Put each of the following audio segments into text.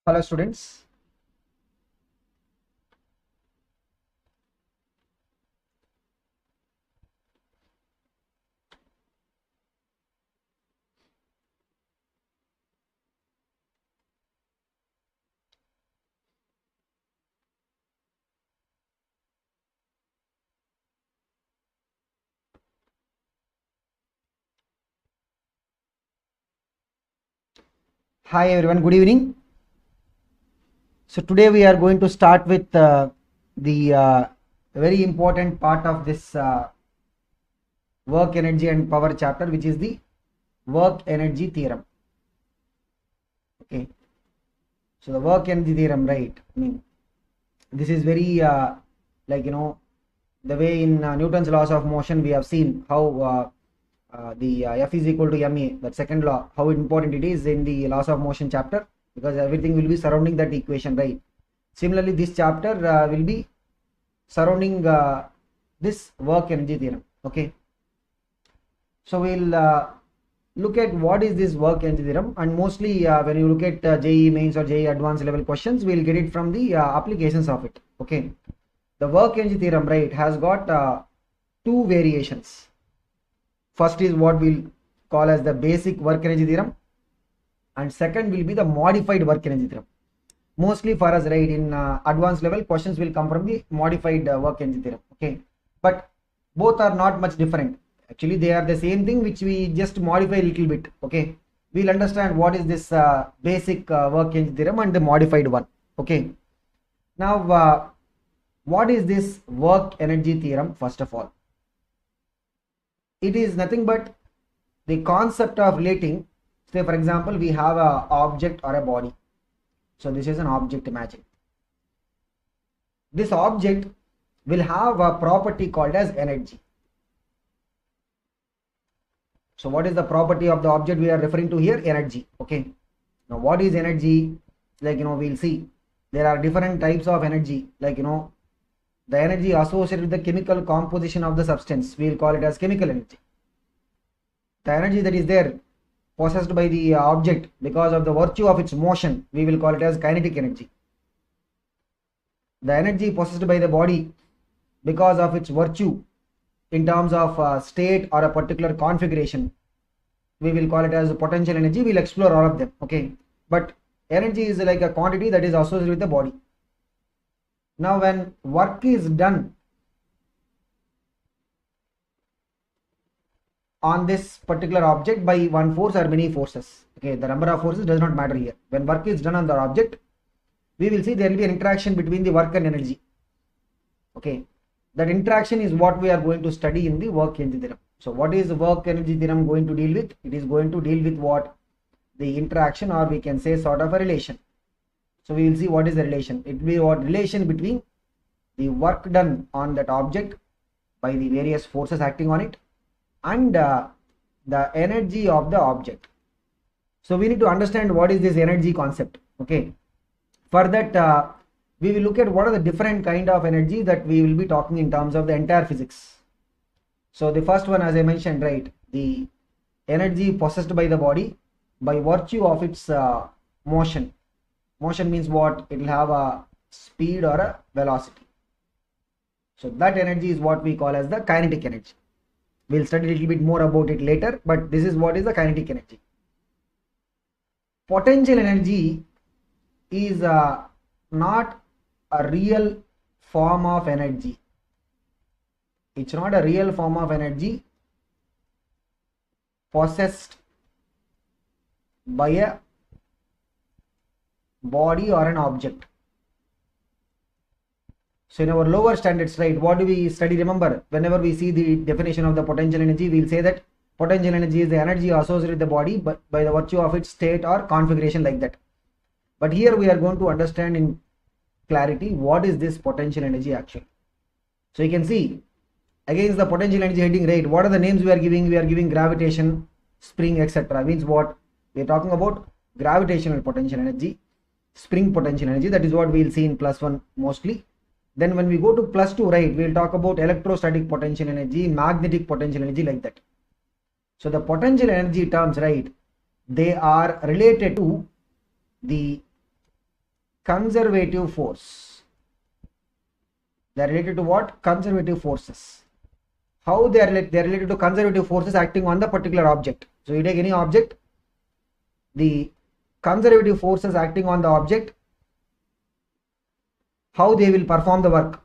Hello students. Hi everyone, good evening. So today we are going to start with the very important part of this work energy and power chapter, which is the work energy theorem. Okay, so the work energy theorem, right? I mean, this is very like the way in Newton's laws of motion we have seen how the F is equal to ma, that second law, how important it is in the laws of motion chapter, because everything will be surrounding that equation, right? Similarly, this chapter will be surrounding this work energy theorem. Okay, so we'll look at what is this work energy theorem, and mostly when you look at JEE mains or JEE advanced level questions, we'll get it from the applications of it. Okay, the work energy theorem, right, has got two variations. First is what we'll call as the basic work energy theorem, and second will be the modified work energy theorem. Mostly for us, right, in advanced level questions will come from the modified work energy theorem. Okay, but both are not much different. Actually, they are the same thing, which we just modify a little bit. Okay, we'll understand what is this basic work energy theorem and the modified one. Okay, now what is this work energy theorem? First of all, it is nothing but the concept of relating. Say for example, we have a object or a body. So this is an object, imagine. This object will have a property called as energy. So what is the property of the object we are referring to here? Energy. Okay, now what is energy? Like we'll see there are different types of energy. Like the energy associated with the chemical composition of the substance, we'll call it as chemical energy. The energy that is there possessed by the object because of the virtue of its motion, we will call it as kinetic energy. The energy possessed by the body because of its virtue in terms of state or a particular configuration, we will call it as potential energy. We'll explore all of them. Okay, but energy is like a quantity that is associated with the body. Now when work is done on this particular object by one force or many forces, okay, the number of forces does not matter here. When work is done on the object, we will see there will be an interaction between the work and energy. Okay, that interaction is what we are going to study in the work energy theorem. So what is the work energy theorem going to deal with? It is going to deal with what? The interaction, or we can say sort of a relation. So we will see what is the relation. It will be what relation between the work done on that object by the various forces acting on it and the energy of the object. So we need to understand what is this energy concept. Okay, for that we will look at what are the different kind of energy that we will be talking in terms of the entire physics. So the first one, as I mentioned, right, the energy possessed by the body by virtue of its motion. Motion means what? It will have a speed or a velocity. So that energy is what we call as the kinetic energy. We'll study a little bit more about it later, but this is what is the kinetic energy. Potential energy is not a real form of energy. It's not a real form of energy possessed by a body or an object. So in our lower standards, right, what do we study? Remember, whenever we see the definition of the potential energy, we'll say that potential energy is the energy associated with the body but by the virtue of its state or configuration, like that. But here we are going to understand in clarity what is this potential energy actually. So you can see against the potential energy heading, right, what are the names we are giving? We are giving gravitation, spring, etc. Means what? We are talking about gravitational potential energy, spring potential energy. That is what we will see in +1 mostly. Then when we go to +2, right, we will talk about electrostatic potential energy, magnetic potential energy, like that. So the potential energy terms, right, they are related to the conservative force. They are related to what? Conservative forces. How they are related? They are related to conservative forces acting on the particular object. So you take any object, the conservative forces acting on the object, how they will perform the work,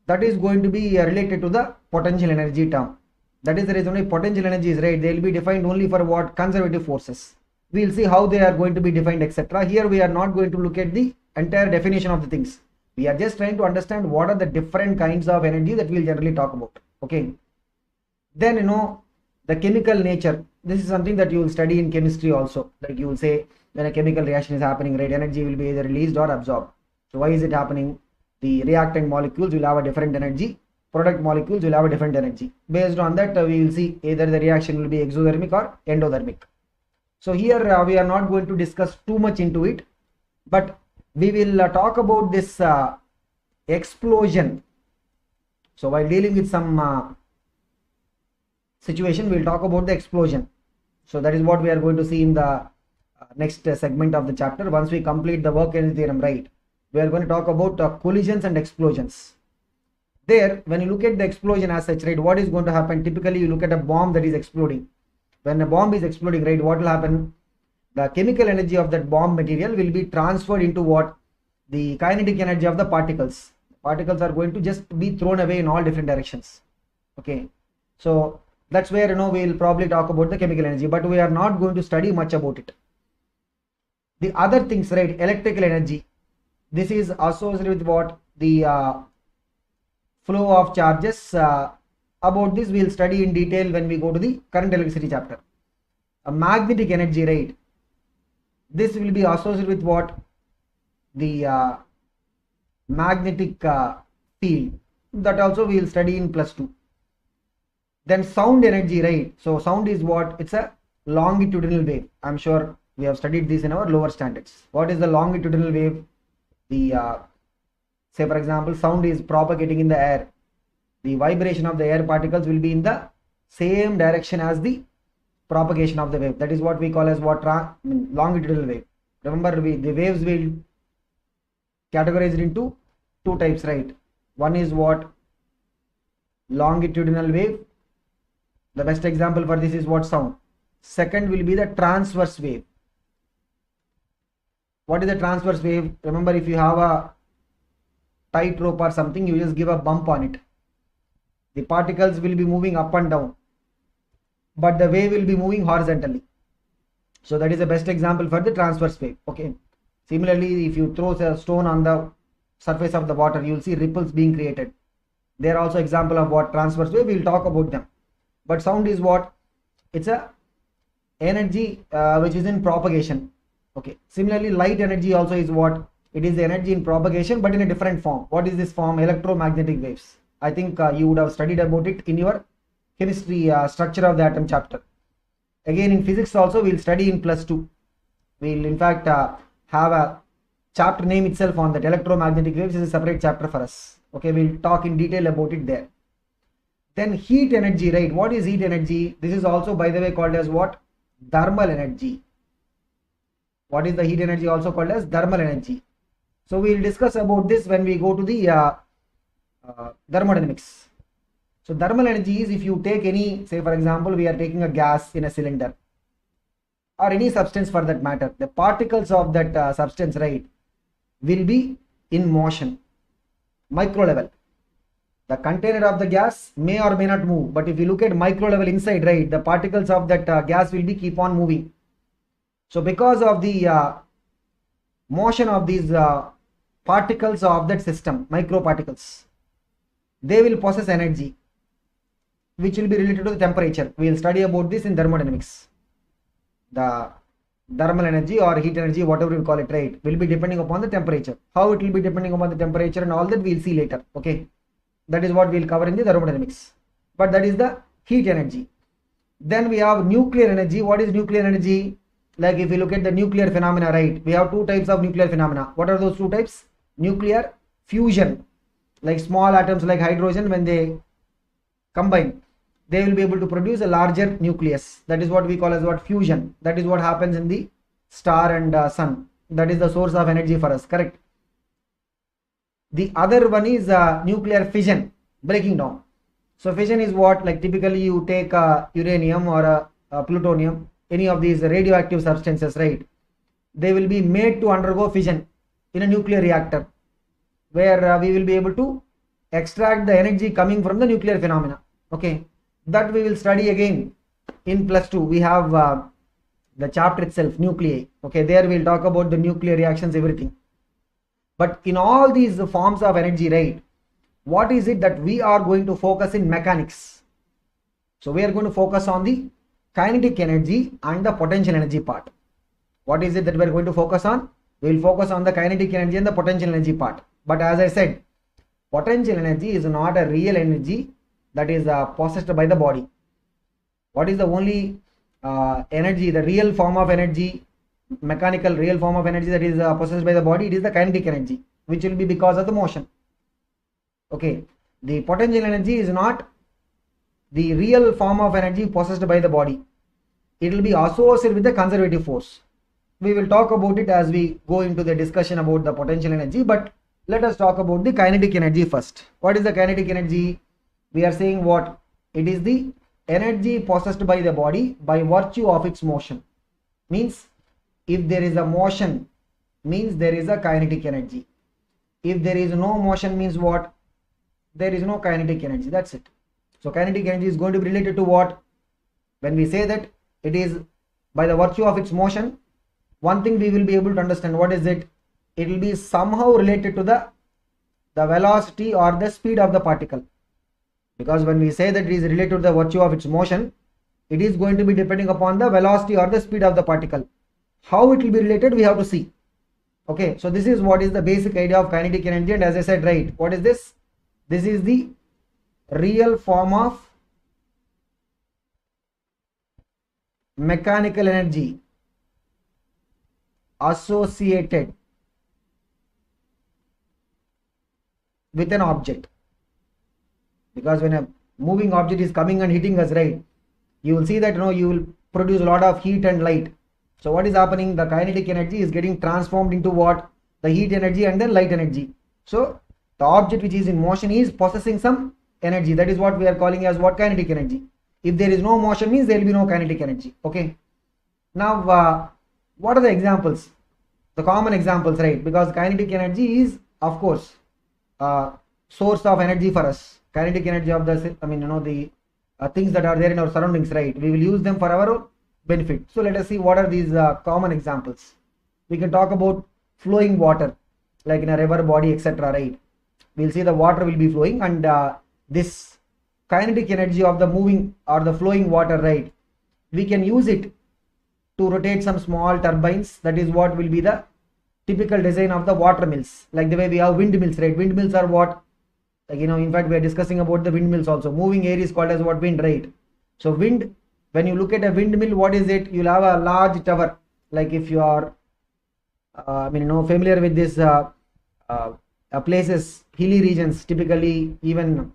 that is going to be related to the potential energy term. That is the reason why potential energy is right. They will be defined only for what? Conservative forces. We will see how they are going to be defined, etc. Here we are not going to look at the entire definition of the things. We are just trying to understand what are the different kinds of energy that we will generally talk about. Okay. Then the chemical nature. This is something that you will study in chemistry also. Like you will say when a chemical reaction is happening, right, energy will be either released or absorbed. So why is it happening? The reactant molecules will have a different energy. Product molecules will have a different energy. Based on that, we will see either the reaction will be exothermic or endothermic. So here we are not going to discuss too much into it, but we will talk about this explosion. So while dealing with some situation, we will talk about the explosion. So that is what we are going to see in the next segment of the chapter. Once we complete the work energy theorem, right, we are going to talk about collisions and explosions. There, when you look at the explosion as such, right, what is going to happen? Typically, you look at a bomb that is exploding. When a bomb is exploding, right, what will happen? The chemical energy of that bomb material will be transferred into what? The kinetic energy of the particles. Particles are going to just be thrown away in all different directions. Okay. So that's where we will probably talk about the chemical energy, but we are not going to study much about it. The other things, right, electrical energy. This is associated with what? The flow of charges. About this we will study in detail when we go to the current electricity chapter. A magnetic energy, right, this will be associated with what? The magnetic field. That also we will study in +2. Then sound energy, right, so sound is what? It's a longitudinal wave. I'm sure we have studied this in our lower standards. What is the longitudinal wave? The say for example, sound is propagating in the air. The vibration of the air particles will be in the same direction as the propagation of the wave. That is what we call as what? Longitudinal wave. Remember, the waves will categorized into two types, right? One is what? Longitudinal wave. The best example for this is what? Sound. Second will be the transverse wave. What is the transverse wave? Remember, if you have a tight rope or something, you just give a bump on it. The particles will be moving up and down, but the wave will be moving horizontally. So that is the best example for the transverse wave. Okay. Similarly, if you throw a stone on the surface of the water, you will see ripples being created. They are also example of what? Transverse wave. We will talk about them. But sound is what? It's a energy which is in propagation. Okay. Similarly, light energy also is what? It is the energy in propagation, but in a different form. What is this form? Electromagnetic waves. I think you would have studied about it in your chemistry structure of the atom chapter. Again, in physics also we will study in +2. We will in fact have a chapter name itself on that. Electromagnetic waves is a separate chapter for us. Okay, we will talk in detail about it there. Then heat energy, right? What is heat energy? This is also, by the way, called as what? Thermal energy. What is the heat energy? Also called as thermal energy. So we will discuss about this when we go to the thermodynamics. So thermal energy is if you take any, say for example, we are taking a gas in a cylinder or any substance for that matter, the particles of that substance, right, will be in motion, micro level. The container of the gas may or may not move, but if you look at micro level inside, right, the particles of that gas will be keep on moving. So because of the motion of these particles of that system, microparticles, they will possess energy which will be related to the temperature. We will study about this in thermodynamics. The thermal energy or heat energy, whatever we call it, right, will be depending upon the temperature. How it will be depending upon the temperature and all that we will see later. Okay, that is what we will cover in the thermodynamics. But that is the heat energy. Then we have nuclear energy. What is nuclear energy? Like if you look at the nuclear phenomena, right, we have two types of nuclear phenomena. What are those two types? Nuclear fusion, like small atoms like hydrogen, when they combine, they will be able to produce a larger nucleus. That is what we call as what? Fusion. That is what happens in the star and sun. that is the source of energy for us, correct? The other one is nuclear fission, breaking down. So fission is what, like typically you take uranium or plutonium, any of these radioactive substances, right? They will be made to undergo fission in a nuclear reactor, where we will be able to extract the energy coming from the nuclear phenomena. Okay, that we will study again in +2. We have the chapter itself, nuclei. Okay, there we'll talk about the nuclear reactions, everything. But in all these forms of energy, right, what is it that we are going to focus in mechanics? So we are going to focus on the kinetic energy and the potential energy part. What is it that we are going to focus on? We will focus on the kinetic energy and the potential energy part. But as I said, potential energy is not a real energy that is possessed by the body. What is the only energy, the real form of energy, mechanical real form of energy that is possessed by the body? It is the kinetic energy, which will be because of the motion. Okay, the potential energy is not the real form of energy possessed by the body. It will be associated with the conservative force. We will talk about it as we go into the discussion about the potential energy, but let us talk about the kinetic energy first. What is the kinetic energy? We are saying what? It is the energy possessed by the body by virtue of its motion. Means if there is a motion, means there is a kinetic energy. If there is no motion, means what? There is no kinetic energy. That's it. So kinetic energy is going to be related to what? When we say that it is by the virtue of its motion, one thing we will be able to understand. What is it? It will be somehow related to the velocity or the speed of the particle. Because when we say that it is related to the virtue of its motion, it is going to be depending upon the velocity or the speed of the particle. How it will be related, we have to see. Okay, so this is what is the basic idea of kinetic energy. And as I said, right, what is this? This is the real form of mechanical energy associated with an object. Because when a moving object is coming and hitting us, right, you will see that you will produce a lot of heat and light. So what is happening? The kinetic energy is getting transformed into what? The heat energy and then light energy. So the object which is in motion is possessing some energy. That is what we are calling as what? Kinetic energy. If there is no motion, means there will be no kinetic energy. Okay. Now what are the examples? The common examples, right? Because kinetic energy is, of course, source of energy for us. Kinetic energy of the, the things that are there in our surroundings, right? We will use them for our benefit. So let us see what are these common examples. We can talk about flowing water, like in a river body, etc., right? We'll see the water will be flowing, and this kinetic energy of the moving or the flowing water, right, we can use it to rotate some small turbines. That is what will be the typical design of the water mills, like the way we have windmills, right? Windmills are what, like, in fact we are discussing about the windmills also. Moving air is called as what? Wind, right? So wind, when you look at a windmill, what is it? You'll have a large tower. Like if you are familiar with this places, hilly regions, typically even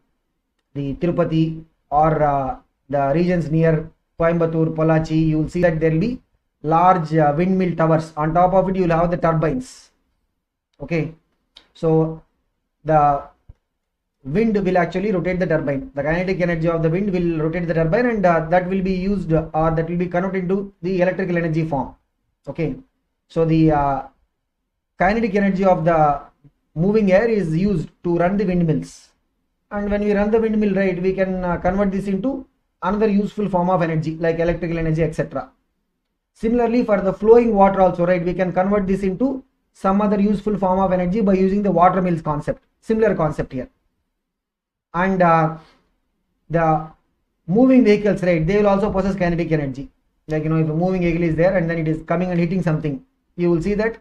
the Tirupati or the regions near Coimbatore, Pollachi, you will see that there will be large windmill towers. On top of it, you will have the turbines. Okay, so the wind will actually rotate the turbine. The kinetic energy of the wind will rotate the turbine, and that will be used, or that will be converted into the electrical energy form. Okay, so the kinetic energy of the moving air is used to run the windmills. And when we run the windmill, right, we can convert this into another useful form of energy like electrical energy, etc. Similarly, for the flowing water also, right, we can convert this into some other useful form of energy by using the water mills concept. Similar concept here. And the moving vehicles, right, they will also possess kinetic energy. Like, if a moving vehicle is there and then it is coming and hitting something, you will see that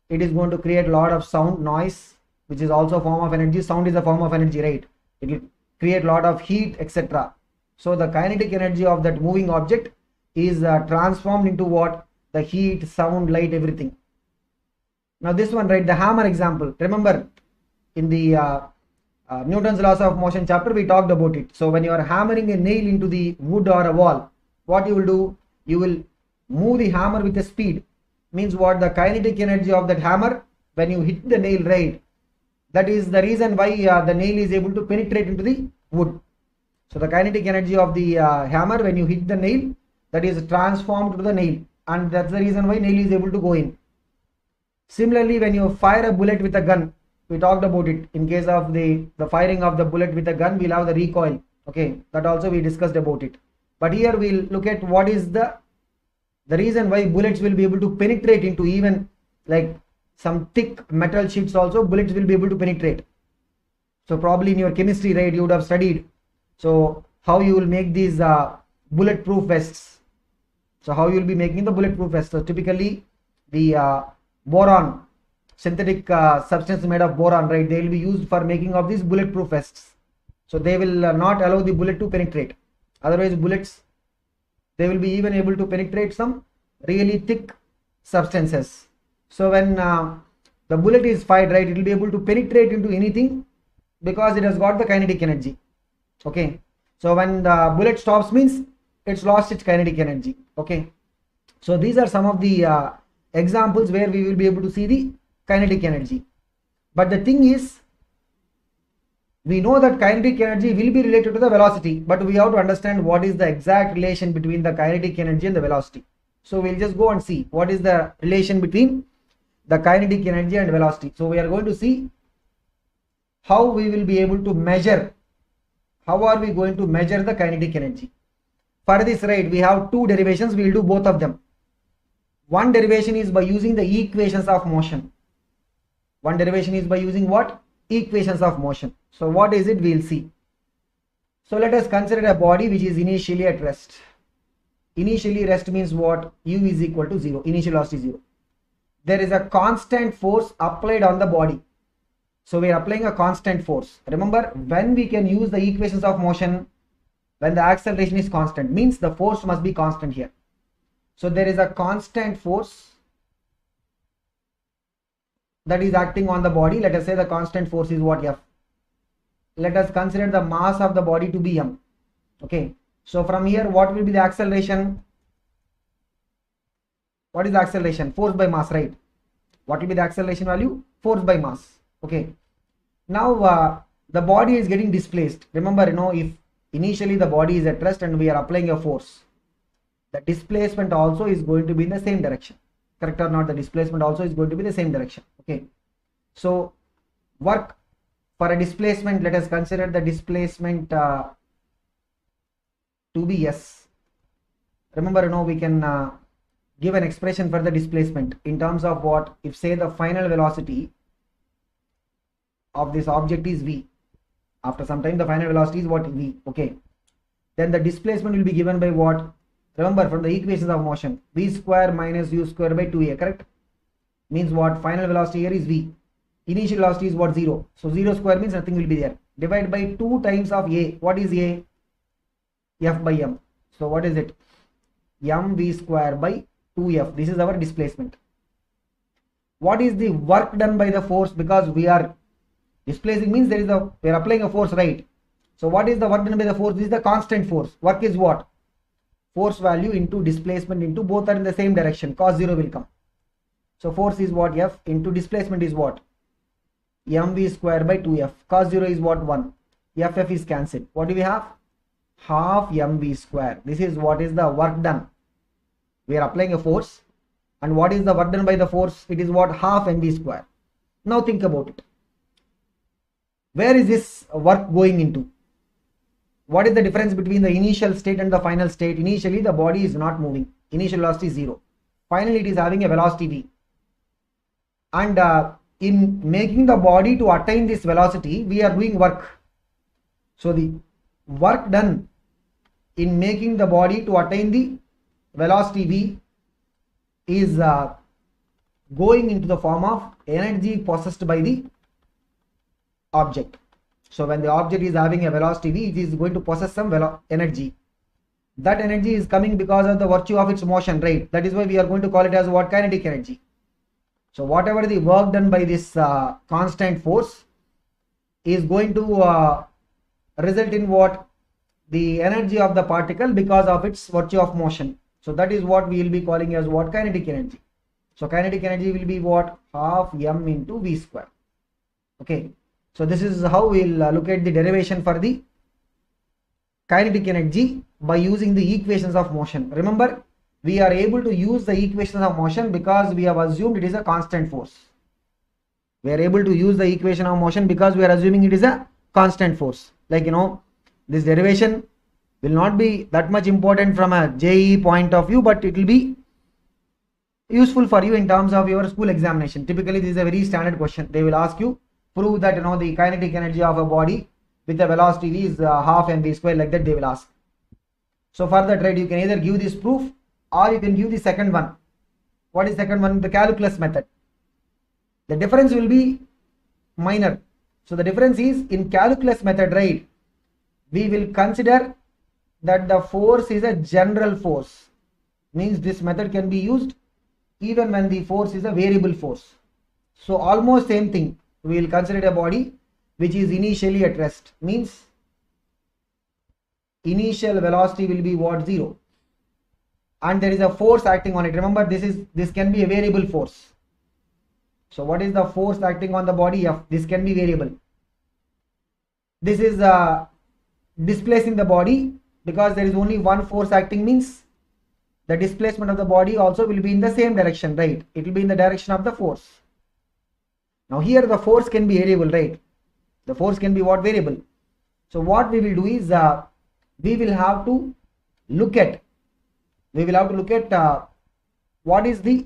it is going to create a lot of sound, noise, which is also a form of energy. Sound is a form of energy, right? It will create a lot of heat, etc. So the kinetic energy of that moving object is transformed into what? The heat, sound, light, everything. Now this one, right, the hammer example. Remember, in the Newton's laws of motion chapter, we talked about it. So when you are hammering a nail into the wood or a wall, what you will do? You will move the hammer with a speed. means what? The kinetic energy of that hammer when you hit the nail, right? That is the reason why the nail is able to penetrate into the wood. So the kinetic energy of the hammer when you hit the nail, that is transformed to the nail, and that's the reason why nail is able to go in. Similarly, when you fire a bullet with a gun, we talked about it. In case of the firing of the bullet with a gun, we'll have the recoil. Okay, that also we discussed about it. But here we'll look at what is the reason why bullets will be able to penetrate into even like some thick metal sheets also, bullets will be able to penetrate. So probably in your chemistry, right, you would have studied. So how you will make these bulletproof vests. So how you will be making the bulletproof vests. So typically the boron, synthetic substance made of boron, right, they will be used for making of these bulletproof vests. So they will not allow the bullet to penetrate. Otherwise bullets, they will be even able to penetrate some really thick substances. So when the bullet is fired, right, it will be able to penetrate into anything because it has got the kinetic energy. Okay, so when the bullet stops means it's lost its kinetic energy. Okay, so these are some of the examples where we will be able to see the kinetic energy. But the thing is, we know that kinetic energy will be related to the velocity, but we have to understand what is the exact relation between the kinetic energy and the velocity. So we'll just go and see what is the relation between the kinetic energy and velocity. So we are going to see how we will be able to measure, how are we going to measure the kinetic energy. For this, right, we have two derivations. We will do both of them. One derivation is by using the equations of motion. One derivation is by using what? Equations of motion. So what is it? We'll see. So let us consider a body which is initially at rest. Initially rest means what? U is equal to 0. Initial velocity 0. There is a constant force applied on the body. So we are applying a constant force. Remember, when we can use the equations of motion, when the acceleration is constant, means the force must be constant here. So there is a constant force that is acting on the body. Let us say the constant force is what? F. Let us consider the mass of the body to be m. Okay, so from here what will be the acceleration? What is the acceleration? Force by mass, right? What will be the acceleration value? Force by mass. Okay, now the body is getting displaced. Remember, if initially the body is at rest and we are applying a force, the displacement also is going to be in the same direction. Correct or not? The displacement also is going to be the same direction. Okay, so work for a displacement, let us consider the displacement to be S. Remember, we can give an expression for the displacement in terms of what? If say the final velocity of this object is v, after some time the final velocity is what? V. Okay, then the displacement will be given by what? Remember, from the equations of motion, v square minus u square by 2a, correct? Means what? Final velocity here is v. Initial velocity is what? 0. So 0 square means nothing will be there. Divide by 2 times of a. What is a? F by m. So what is it? mv square by 2f. This is our displacement. What is the work done by the force? Because we are displacing means we are applying a force, right? So what is the work done by the force? This is the constant force. Work is what? Force value into displacement into, both are in the same direction, cos 0 will come. So force is what? F into displacement is what? mv square by 2f. Cos 0 is what? 1. F is cancelled. What do we have? Half mv square. This is what is the work done. We are applying a force, and what is the work done by the force? It is what? Half mv square. Now think about it. Where is this work going into? What is the difference between the initial state and the final state? Initially the body is not moving. Initial velocity is 0. Finally it is having a velocity v. And in making the body to attain this velocity, we are doing work. So the work done in making the body to attain the velocity v is going into the form of energy possessed by the object. So when the object is having a velocity v, it is going to possess some energy. That energy is coming because of the virtue of its motion, right? That is why we are going to call it as what? Kinetic energy. So whatever the work done by this constant force is going to result in what? The energy of the particle because of its virtue of motion. So that is what we will be calling as what? Kinetic energy. So kinetic energy will be what? Half m into v square. Okay, so this is how we'll look at the derivation for the kinetic energy by using the equations of motion. Remember, we are able to use the equations of motion because we have assumed it is a constant force. We are able to use the equation of motion because we are assuming it is a constant force. Like, this derivation will not be that much important from a JEE point of view, but it will be useful for you in terms of your school examination. Typically, this is a very standard question. They will ask you, prove that the kinetic energy of a body with a velocity v is half mv square, like that they will ask. So for that, right, you can either give this proof or you can give the second one. What is second one? The calculus method. The difference will be minor. So the difference is, in calculus method, right, we will consider that the force is a general force. Means this method can be used even when the force is a variable force. So almost same thing. We will consider a body which is initially at rest. Means initial velocity will be what? 0. And there is a force acting on it. Remember, this can be a variable force. So what is the force acting on the body? F. This can be variable. This is displacing the body, because there is only one force acting, means the displacement of the body also will be in the same direction, right? It will be in the direction of the force. Now here the force can be variable, right? The force can be what? Variable. So what we will do is, we will have to look at what is the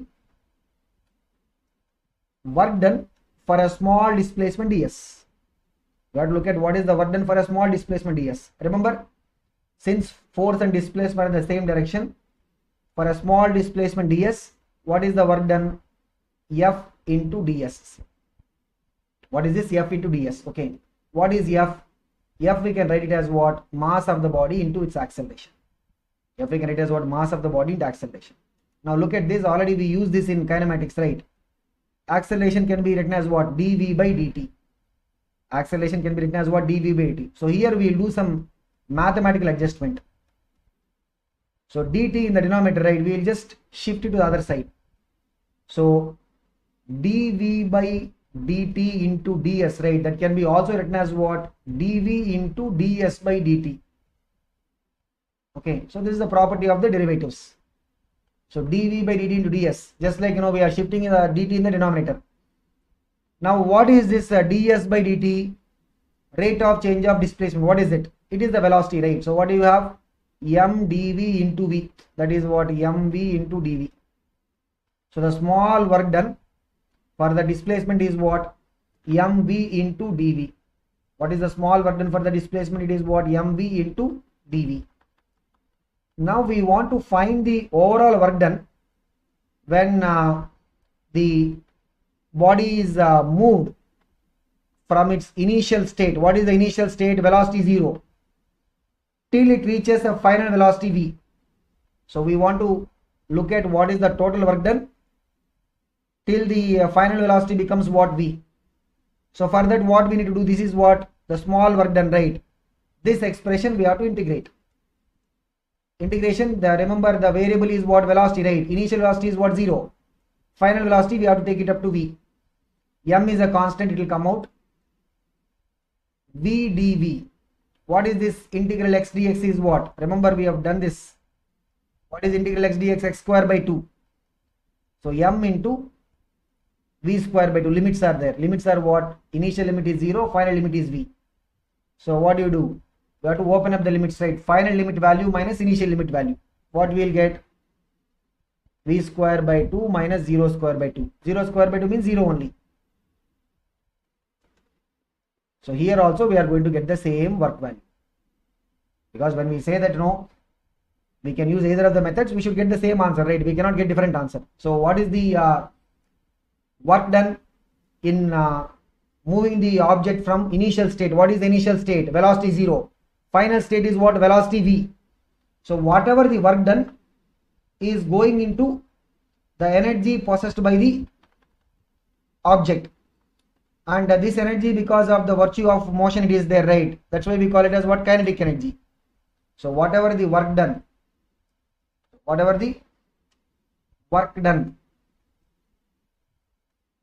work done for a small displacement ds. We have to look at what is the work done for a small displacement ds. Remember, since force and displacement are in the same direction, for a small displacement ds, what is the work done? F into ds. What is this? F into ds. Okay, what is F? F we can write it as what? Mass of the body into its acceleration. F we can write it as what? Mass of the body into acceleration. Now look at this, already we use this in kinematics, right? Acceleration can be written as what? dv by dt. Acceleration can be written as what? dv by dt. So here we will do some mathematical adjustment. So dt in the denominator, right, we will just shift it to the other side. So dv by dt into ds, right, that can be also written as what? dv into ds by dt. Okay, so this is the property of the derivatives. So dv by dt into ds, just like we are shifting the dt in the denominator. Now what is this ds by dt? Rate of change of displacement. What is it? It is the velocity, right? So what do you have? M dv into v, that is what? mv into dv. So the small work done for the displacement is what? mv into dv. What is the small work done for the displacement? It is what? mv into dv. Now we want to find the overall work done when the body is moved from its initial state. What is the initial state? Velocity 0, till it reaches a final velocity v. So we want to look at what is the total work done till the final velocity becomes what? V. So for that, what we need to do? This is what? The small work done, right? This expression we have to integrate. Integration, remember the variable is what? Velocity, right? Initial velocity is what? 0. Final velocity we have to take it up to v. M is a constant, it will come out. V dv. What is this? Integral x dx is what? Remember, we have done this. What is integral x dx? X square by 2. So m into v square by 2. Limits are there. Limits are what? Initial limit is 0, final limit is v. So what do? You have to open up the limits, right? Final limit value minus initial limit value. What we will get? V square by 2 minus 0 square by 2. 0 square by 2 means 0 only. So here also we are going to get the same work value, because when we say that we can use either of the methods, we should get the same answer, right? We cannot get different answer. So what is the work done in moving the object from initial state? What is the initial state? Velocity 0. Final state is what? Velocity v. So whatever the work done is going into the energy possessed by the object, and this energy, because of the virtue of motion, it is there, right? That's why we call it as what? Kinetic energy. So whatever the work done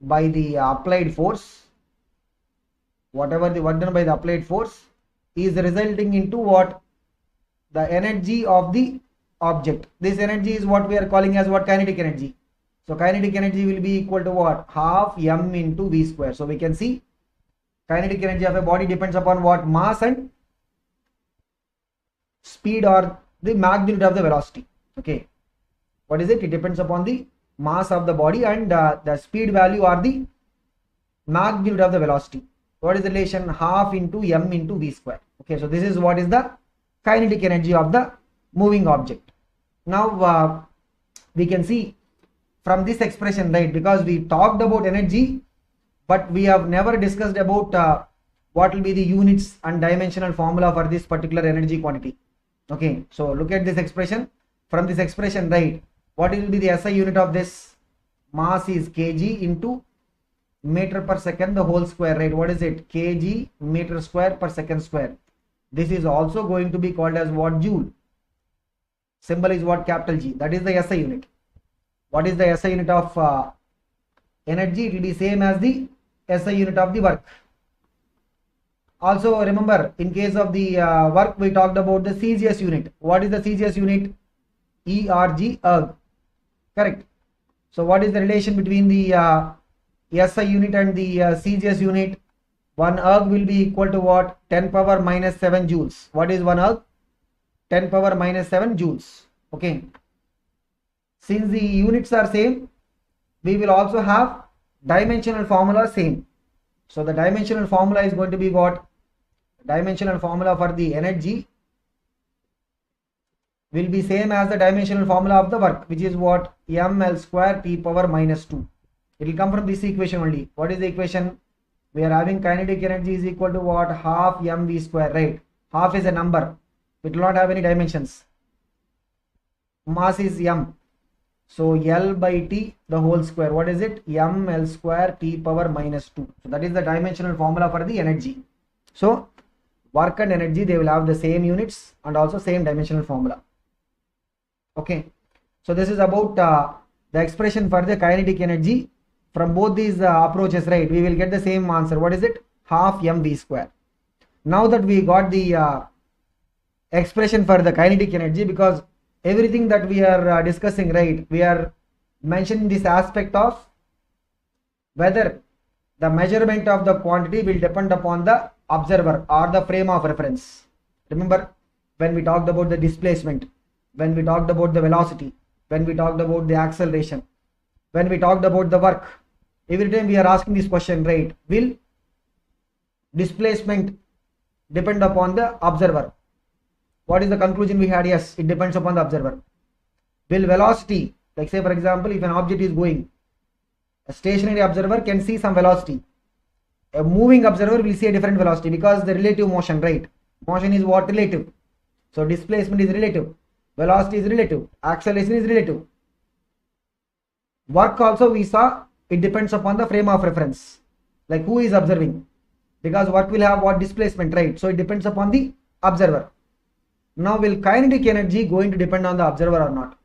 by the applied force, whatever the work done by the applied force is resulting into what? The energy of the object. This energy is what we are calling as what? Kinetic energy. So kinetic energy will be equal to what? Half m into v square. So we can see kinetic energy of a body depends upon what? Mass and speed, or the magnitude of the velocity. Okay, what is it? It depends upon the mass of the body and the speed value or the magnitude of the velocity. What is the relation? Half into m into v square. Okay, so this is what is the kinetic energy of the moving object. Now we can see from this expression, right, because we talked about energy, but we have never discussed about what will be the units and dimensional formula for this particular energy quantity. Okay, so look at this expression. From this expression, right, what will be the SI unit of this? Mass is kg into meter per second the whole square, right? What is it? Kg meter square per second square. This is also going to be called as what? Joule. Symbol is what? Capital G. That is the SI unit. What is the SI unit of energy? It will be same as the SI unit of the work. Also remember, in case of the work, we talked about the CGS unit. What is the CGS unit? ERG, erg. Correct. So what is the relation between the SI unit and the CGS unit? 1 erg will be equal to what? 10 power minus 7 joules. What is 1 erg? 10 power minus 7 joules. Okay. Since the units are same, we will also have dimensional formula same. So the dimensional formula is going to be what? Dimensional formula for the energy will be same as the dimensional formula of the work, which is what? ml square t power minus 2. It will come from this equation only. What is the equation? We are having kinetic energy is equal to what? Half mv square, right? Half is a number. It will not have any dimensions. Mass is m. So L by T the whole square. What is it? ml square t power minus 2. So that is the dimensional formula for the energy. So work and energy, they will have the same units and also same dimensional formula. Okay. So this is about the expression for the kinetic energy. From both these approaches, right, we will get the same answer. What is it? Half mv square. Now that we got the expression for the kinetic energy, because everything that we are discussing, right, we are mentioning this aspect of whether the measurement of the quantity will depend upon the observer or the frame of reference. Remember, when we talked about the displacement, when we talked about the velocity, when we talked about the acceleration, when we talked about the work, every time we are asking this question, right, will displacement depend upon the observer? What is the conclusion we had? Yes, it depends upon the observer. Will velocity, like say for example, if an object is going, a stationary observer can see some velocity. A moving observer will see a different velocity, because the relative motion, right? Motion is what? Relative. So displacement is relative, velocity is relative, acceleration is relative. Work also we saw, it depends upon the frame of reference, like who is observing, because work will have what? Displacement, right? So it depends upon the observer. Now will kinetic energy going to depend on the observer or not?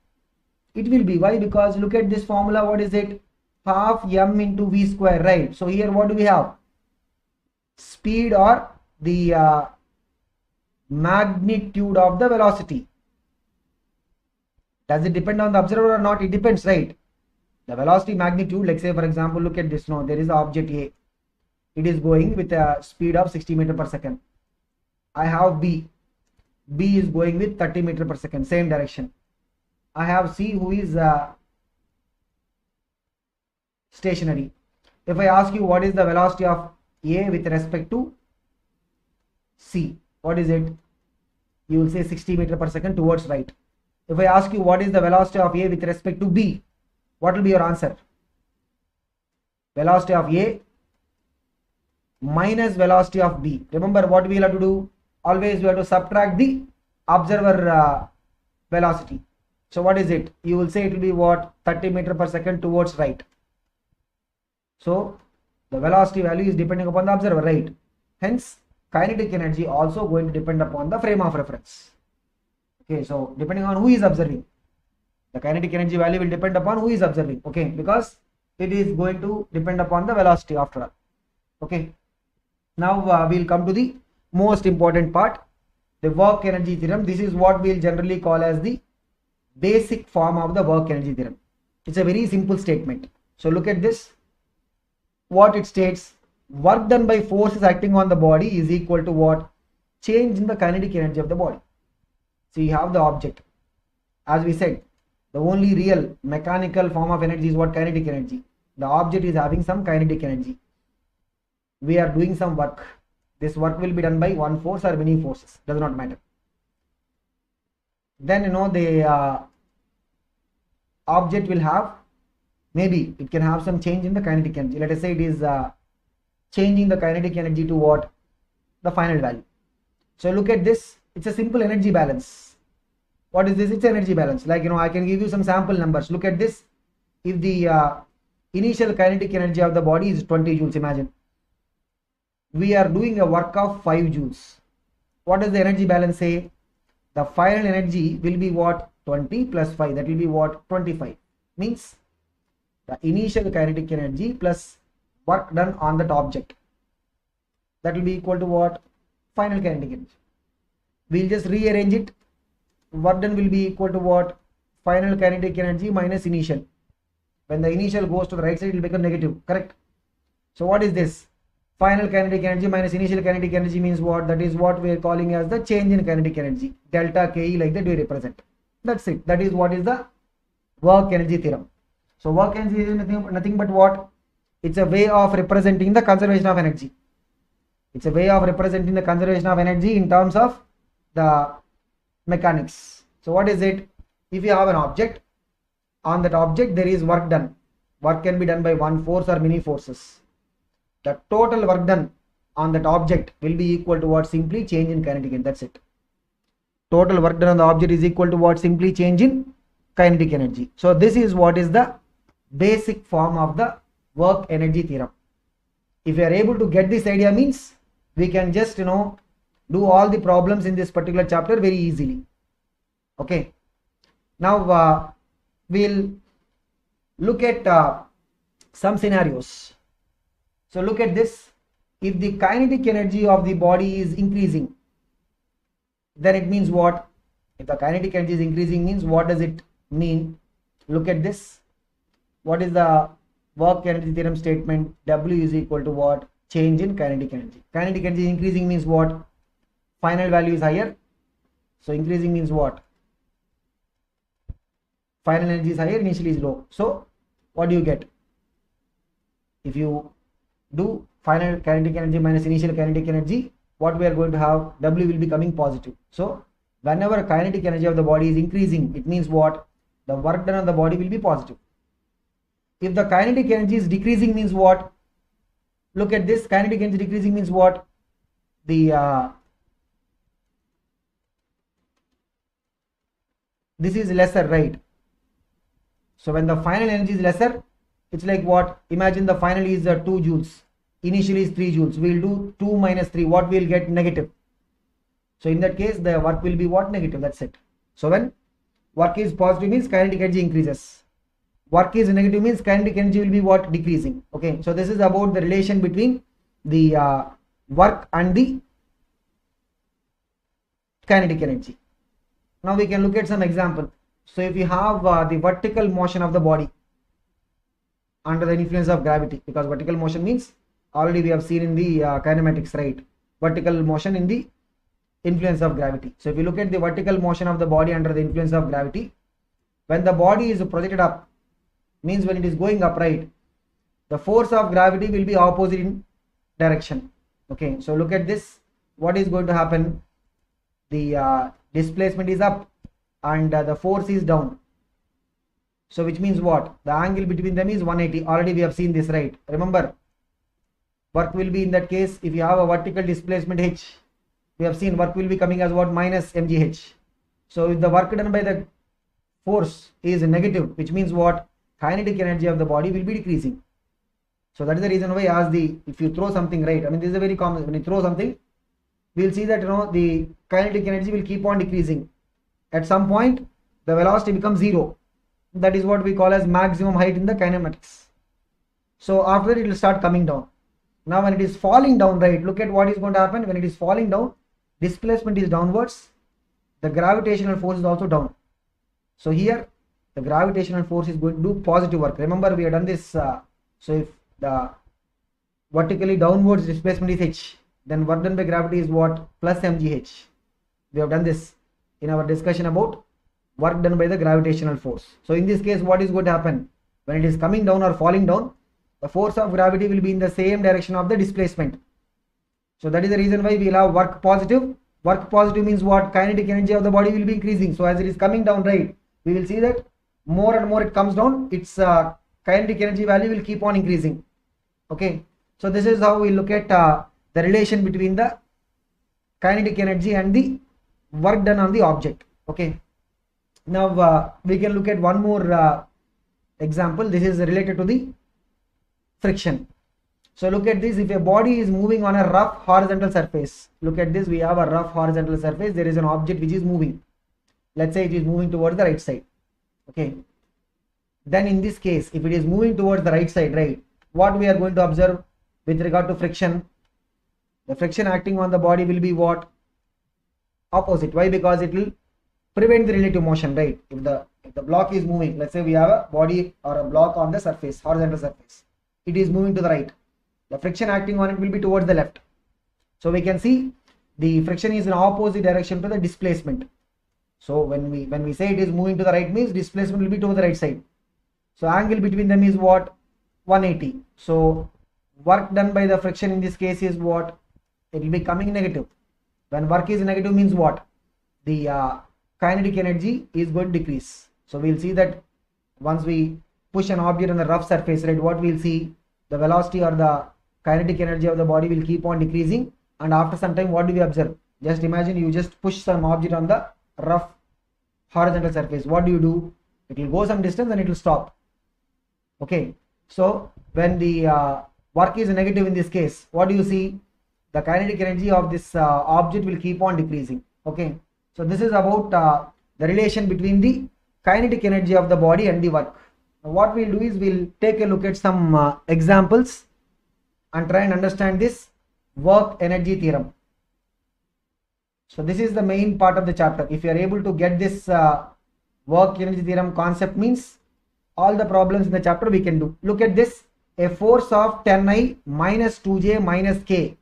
It will be. Why? Because look at this formula. What is it? Half m into v square, right? So here what do we have? Speed or the magnitude of the velocity. Does it depend on the observer or not? It depends, right? The velocity magnitude, like say for example, look at this. No, there is an object A. It is going with a speed of 60 meter per second. I have B. B is going with 30 meter per second, same direction. I have C, who is stationary. If I ask you what is the velocity of A with respect to C, what is it? You will say 60 meter per second towards right. If I ask you what is the velocity of A with respect to B, what will be your answer? Velocity of A minus velocity of B. Remember what we will have to do? Always we have to subtract the observer velocity. So what is it? You will say it will be what? 30 meter per second towards right. So the velocity value is depending upon the observer, right? Hence kinetic energy also going to depend upon the frame of reference. Okay, so depending on who is observing, the kinetic energy value will depend upon who is observing. Okay, because it is going to depend upon the velocity after all. Okay, now we'll come to the most important part, the work energy theorem. This is what we'll generally call as the basic form of the work energy theorem. It's a very simple statement. So look at this. What it states: work done by forces acting on the body is equal to what? Change in the kinetic energy of the body. So you have the object. As we said, the only real mechanical form of energy is what? Kinetic energy. The object is having some kinetic energy. We are doing some work. This work will be done by one force or many forces, does not matter. Then the object will have, maybe it can have some change in the kinetic energy. Let us say it is changing the kinetic energy to what? The final value. So look at this. It's a simple energy balance. What is this? It's energy balance. Like I can give you some sample numbers. Look at this. If the initial kinetic energy of the body is 20 joules, imagine we are doing a work of 5 joules. What does the energy balance say? The final energy will be what? 20 plus 5, that will be what? 25. Means the initial kinetic energy plus work done on that object, that will be equal to what? Final kinetic energy. We'll just rearrange it. Work done will be equal to what? Final kinetic energy minus initial. When the initial goes to the right side, it will become negative, correct? So what is this? Final kinetic energy minus initial kinetic energy means what? That is what we are calling as the change in kinetic energy, delta Ke, like that we represent. That's it. That is what is the work energy theorem. So work energy is nothing but what? It's a way of representing the conservation of energy. It's a way of representing the conservation of energy in terms of the mechanics. So what is it? If you have an object, on that object there is work done. Work can be done by one force or many forces. The total work done on that object will be equal to what? Simply change in kinetic energy. That's it. Total work done on the object is equal to what? Simply change in kinetic energy. So this is what is the basic form of the work energy theorem. If you are able to get this idea, means we can just do all the problems in this particular chapter very easily. Okay, now we'll look at some scenarios. So look at this. If the kinetic energy of the body is increasing, then it means what? If the kinetic energy is increasing, means what does it mean? Look at this. What is the work energy theorem statement? W is equal to what? Change in kinetic energy. Kinetic energy increasing means what? Final value is higher. So increasing means what? Final energy is higher, initially is low. So what do you get? If you do final kinetic energy minus initial kinetic energy, what we are going to have? W will be coming positive. So whenever kinetic energy of the body is increasing, it means what? The work done on the body will be positive. If the kinetic energy is decreasing, means what? Look at this. Kinetic energy decreasing means what? The this is lesser, right? So when the final energy is lesser, it's like what? Imagine the final is 2 joules, initially is 3 joules. We will do 2 minus 3. What we will get? Negative. So in that case, the work will be what? Negative. That's it. So when work is positive, means kinetic energy increases. Work is negative, means kinetic energy will be what? Decreasing. Okay, so this is about the relation between the work and the kinetic energy. Now we can look at some example. So if you have the vertical motion of the body under the influence of gravity, because vertical motion means already we have seen in the kinematics, right? Vertical motion in the influence of gravity. So if you look at the vertical motion of the body under the influence of gravity, when the body is projected up, means when it is going upright, the force of gravity will be opposite in direction. Okay, so look at this. What is going to happen? The displacement is up and the force is down. So which means what? The angle between them is 180. Already we have seen this, right? Remember, work will be in that case, if you have a vertical displacement h, we have seen work will be coming as what? Minus mgh. So if the work done by the force is negative, which means what? Kinetic energy of the body will be decreasing. So that is the reason why, as if you throw something, right? I mean, this is a very common. When you throw something, we will see that the kinetic energy will keep on decreasing. At some point, the velocity becomes 0. That is what we call as maximum height in the kinematics. So after that it will start coming down. Now when it is falling down, right, look at what is going to happen. When it is falling down, displacement is downwards, the gravitational force is also down. So here the gravitational force is going to do positive work. Remember we have done this. So if the vertically downwards displacement is h, then work done by gravity is what? Plus mgh. We have done this in our discussion about work done by the gravitational force. So in this case, what is going to happen? When it is coming down or falling down, the force of gravity will be in the same direction of the displacement. So that is the reason why we will have work positive. Work positive means what? Kinetic energy of the body will be increasing. So as it is coming down, right, we will see that more and more it comes down, its kinetic energy value will keep on increasing. Okay, so this is how we look at the relation between the kinetic energy and the work done on the object. Okay, now we can look at one more example. This is related to the friction. So look at this. If a body is moving on a rough horizontal surface, look at this, we have a rough horizontal surface, there is an object which is moving. Let's say it is moving towards the right side. Okay, then in this case, if it is moving towards the right side, right, what we are going to observe with regard to friction? The friction acting on the body will be what? Opposite. Why? Because it will prevent the relative motion, right? If the block is moving, let's say we have a body or a block on the surface, horizontal surface, it is moving to the right, the friction acting on it will be towards the left. So we can see the friction is in opposite direction to the displacement. So when we say it is moving to the right, means displacement will be to the right side. So angle between them is what? 180. So work done by the friction in this case is what? It will be coming negative. When work is negative means what? The kinetic energy is going to decrease. So we will see that once we push an object on the rough surface, right, what we will see? The velocity or the kinetic energy of the body will keep on decreasing, and after some time what do we observe? Just imagine you just push some object on the rough horizontal surface. What do? It will go some distance and it will stop. Okay, so when the work is negative in this case, what do you see? The kinetic energy of this object will keep on decreasing. Okay, so this is about the relation between the kinetic energy of the body and the work. Now what we'll do is we'll take a look at some examples and try and understand this work energy theorem. So this is the main part of the chapter. If you are able to get this work energy theorem concept, means all the problems in the chapter we can do. Look at this. A force of 10I minus 2J minus K,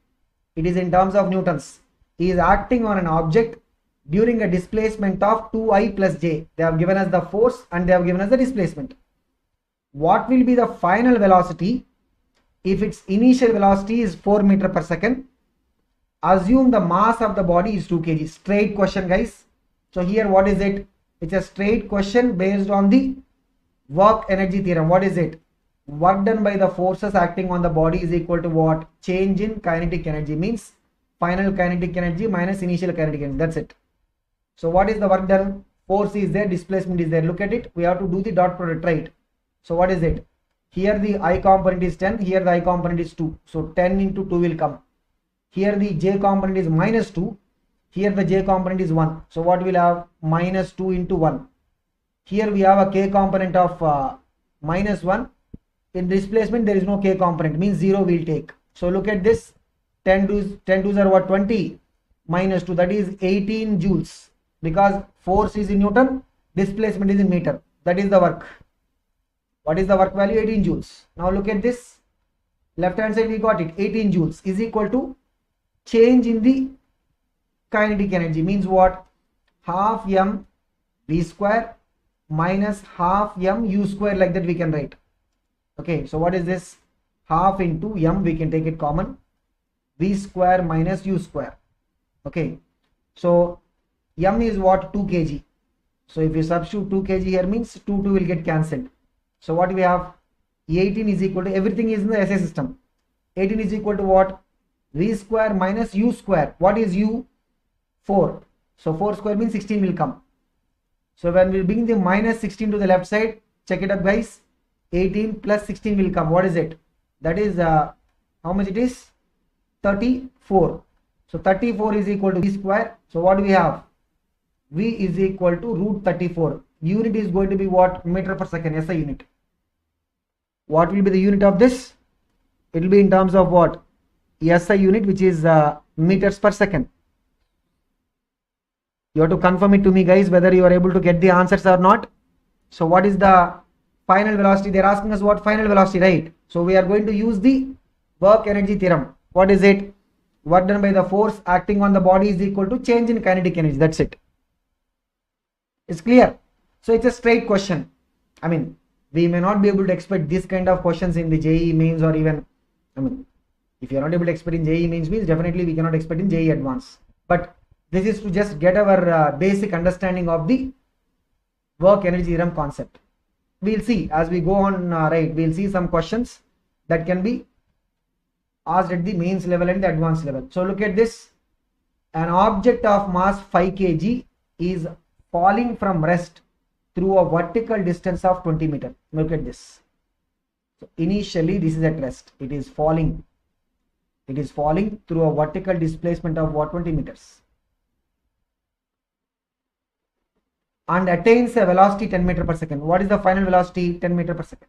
it is in terms of newtons, is acting on an object during a displacement of 2I plus J. They have given us the force and they have given us the displacement. What will be the final velocity if its initial velocity is 4 meter per second? Assume the mass of the body is 2 kg. Straight question, guys. So here what is it? It's a straight question based on the work energy theorem. What is it? Work done by the forces acting on the body is equal to what? Change in kinetic energy, means final kinetic energy minus initial kinetic energy. That's it. So what is the work done? Force is there, displacement is there. Look at it. We have to do the dot product, right? So what is it? Here the I component is 10, here the I component is 2. So 10 into 2 will come. Here the J component is minus 2, here the J component is 1. So what will have? Minus 2 into 1. Here we have a K component of minus 1. In displacement there is no K component, means 0 will take. So look at this. 10 twos are what? 20 minus 2, that is 18 joules, because force is in Newton, displacement is in meter. That is the work. What is the work value? 18 joules. Now look at this. Left hand side we got it. 18 joules is equal to change in the kinetic energy, means what? Half m v square minus half m u square, like that we can write. Okay, so what is this? Half into m, we can take it common, v square minus u square. Okay, so m is what? 2 kg. So if you substitute 2 kg here, means 2 will get cancelled. So what we have? 18 is equal to, everything is in the SI system. 18 is equal to what? V square minus u square. What is u? 4. So 4 square means 16 will come. So when we bring the minus 16 to the left side, check it up, guys. 18 plus 16 will come. What is it? That is how much it is? 34. So 34 is equal to v square. So what do we have? V is equal to root 34. Unit is going to be what? Meter per second, SI unit. What will be the unit of this? It will be in terms of what? SI unit, which is meters per second. You have to confirm it to me, guys, whether you are able to get the answers or not. So what is the final velocity? They're asking us what final velocity, right? So we are going to use the work energy theorem. What is it? Work done by the force acting on the body is equal to change in kinetic energy. That's it. It's clear. So it's a straight question. I mean, we may not be able to expect this kind of questions in the JEE mains, or even, I mean, if you are not able to expect in JEE mains means definitely we cannot expect in JEE advance. But this is to just get our basic understanding of the work energy theorem concept. We'll see as we go on, right? We'll see some questions that can be asked at the mains level and the advanced level. So look at this. An object of mass 5 kg is falling from rest through a vertical distance of 20 meters. Look at this. So initially this is at rest. It is falling. It is falling through a vertical displacement of what? 20 meters. And attains a velocity 10 meters per second. What is the final velocity? 10 meters per second.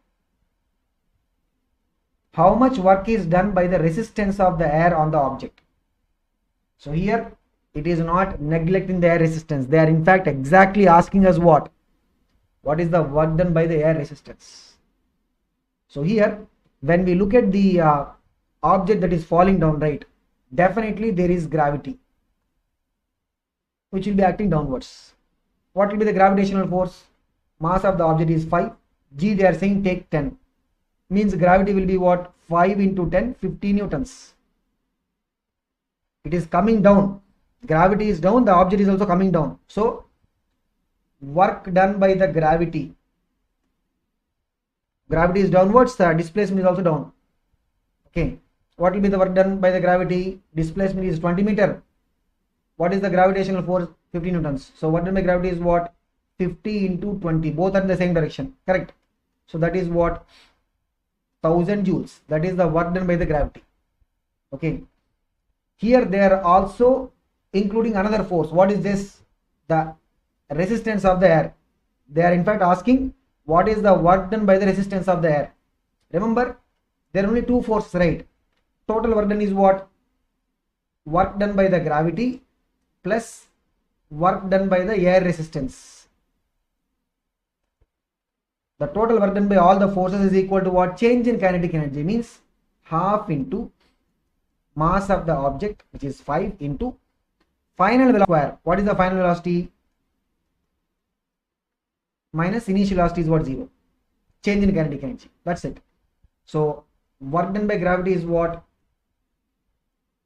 How much work is done by the resistance of the air on the object? So here it is not neglecting the air resistance. They are in fact exactly asking us what? What is the work done by the air resistance? So here when we look at the object that is falling down, right, definitely there is gravity which will be acting downwards. What will be the gravitational force? Mass of the object is 5. G, they are saying take 10. Means gravity will be what? 5 into 10, 50 newtons. It is coming down. Gravity is down, the object is also coming down. So work done by the gravity. Gravity is downwards, the displacement is also down. Okay. What will be the work done by the gravity? Displacement is 20 meter. What is the gravitational force? 50 newtons. So what done by gravity is what? 50 into 20. Both are in the same direction. Correct. So that is what? 1000 joules. That is the work done by the gravity. Okay. Here they are also including another force. What is this? The resistance of the air. They are in fact asking what is the work done by the resistance of the air. Remember, there are only two forces, right? Total work done is what? Work done by the gravity plus work done by the air resistance. The total work done by all the forces is equal to what? Change in kinetic energy, means half into mass of the object, which is 5, into final velocity square. What is the final velocity? Minus initial velocity is what? 0. Change in kinetic energy. That's it. So work done by gravity is what?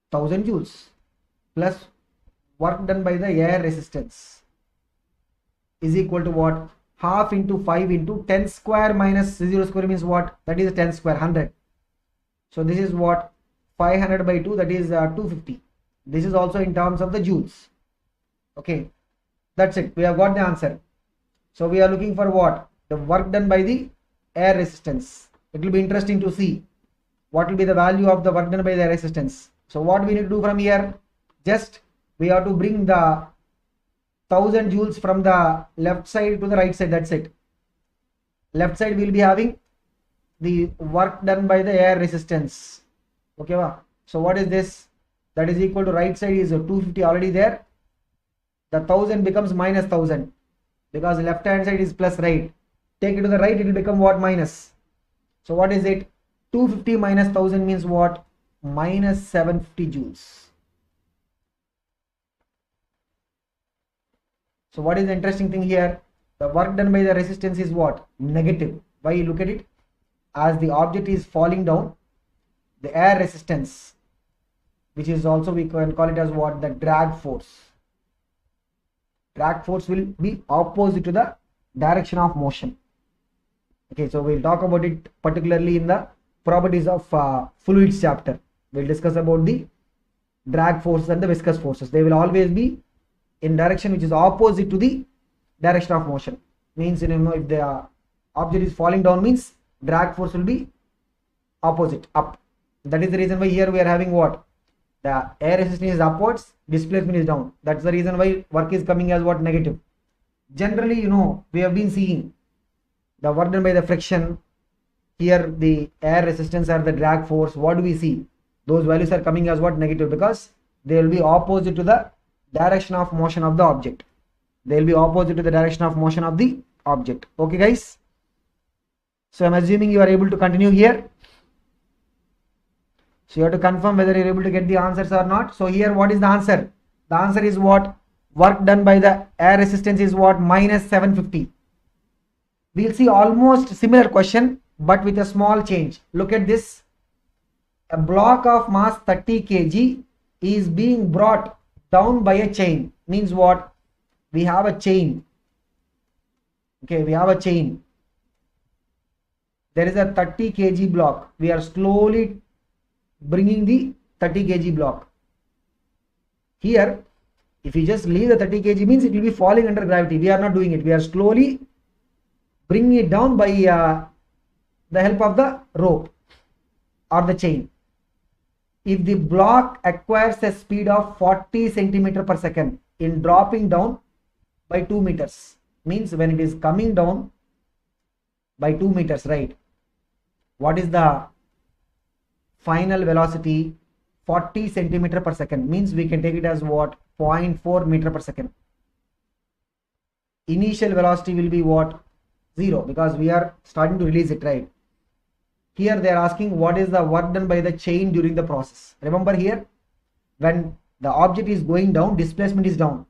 1000 joules plus work done by the air resistance is equal to what? Half into 5 into 10 square minus 0 square means what? That is 10 square, 100. So this is what? 500 by 2, that is 250. This is also in terms of the joules. Okay, that's it. We have got the answer. So we are looking for what? The work done by the air resistance. It will be interesting to see what will be the value of the work done by the air resistance. So what we need to do from here? Just we have to bring the 1000 joules from the left side to the right side. That's it. Left side we will be having the work done by the air resistance. Okay, so what is this? That is equal to right side is 250 already there. The 1000 becomes minus 1000 because left hand side is plus, right? Take it to the right, it will become what? Minus. So what is it? 250 minus 1000 means what? Minus 750 joules. So what is the interesting thing here? The work done by the resistance is what? Negative. Why? You look at it. As the object is falling down, the air resistance, which is also we can call it as what? The drag force. Drag force will be opposite to the direction of motion. Okay, so we'll talk about it particularly in the properties of fluids chapter. We'll discuss about the drag forces and the viscous forces. They will always be in direction which is opposite to the direction of motion. Means, you know, if the object is falling down, means drag force will be opposite, up. That is the reason why here we are having what? The air resistance is upwards, displacement is down. That's the reason why work is coming as what? Negative. Generally, you know, we have been seeing the work done by the friction here the air resistance or the drag force, what do we see? Those values are coming as what? Negative, because they will be opposite to the direction of motion of the object. They will be opposite to the direction of motion of the object. Okay guys, so I'm assuming you are able to continue here. So you have to confirm whether you're able to get the answers or not. So here, what is the answer? The answer is what? Work done by the air resistance is what? Minus 750. We'll see almost similar question, but with a small change. Look at this. A block of mass 30 kg is being brought down by a chain. Means what? We have a chain. Okay, we have a chain. There is a 30 kg block. We are slowly bringing the 30 kg block. Here, if you just leave the 30 kg, means it will be falling under gravity. We are not doing it. We are slowly bringing it down by the help of the rope or the chain. If the block acquires a speed of 40 centimeter per second in dropping down by 2 meters, means when it is coming down by 2 meters, right? What is the final velocity? 40 centimeter per second, means we can take it as what? 0.4 meter per second. Initial velocity will be what? 0, because we are starting to release it, right? Here they are asking what is the work done by the chain during the process. Remember here, when the object is going down, displacement is down,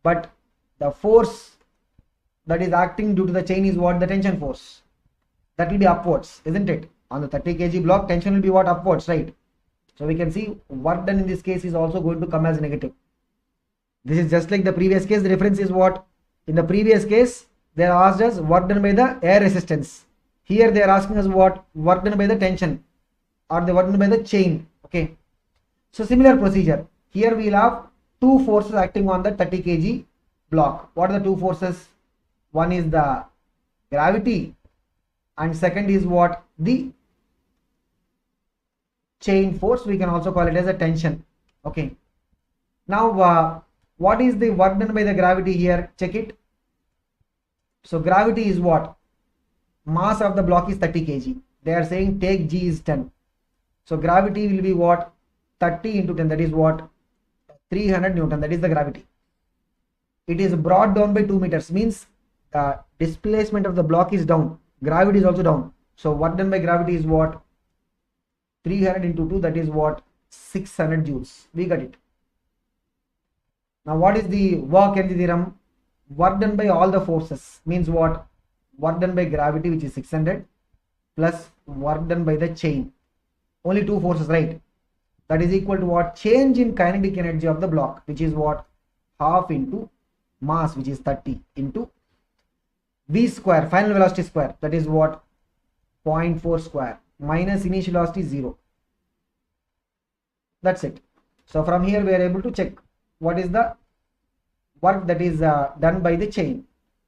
but the force that is acting due to the chain is what? The tension force. That will be upwards, isn't it? On the 30 kg block, tension will be what? Upwards, right? So we can see work done in this case is also going to come as negative. This is just like the previous case. The difference is what? In the previous case, they are asked us work done by the air resistance. Here they are asking us what? Work done by the tension, or the work done by the chain. Okay. So similar procedure. Here we will have two forces acting on the 30 kg block. What are the two forces? One is the gravity, and second is what? The chain force. We can also call it as a tension. Okay. Now what is the work done by the gravity here? Check it. So gravity is what? Mass of the block is 30 kg. They are saying take G is 10. So gravity will be what? 30 into 10, that is what? 300 Newton, that is the gravity. It is brought down by 2 meters, means displacement of the block is down. Gravity is also down. So work done by gravity is what? 300 into 2, that is what? 600 joules. We got it. Now what is the work energy theorem? Work done by all the forces means what? Work done by gravity, which is 600, plus work done by the chain. Only two forces, right? That is equal to what? Change in kinetic energy of the block, which is what? Half into mass, which is 30, into v square, final velocity square, that is what? 0.4 square, minus initial velocity 0. That's it. So from here we are able to check what is the work that is done by the chain.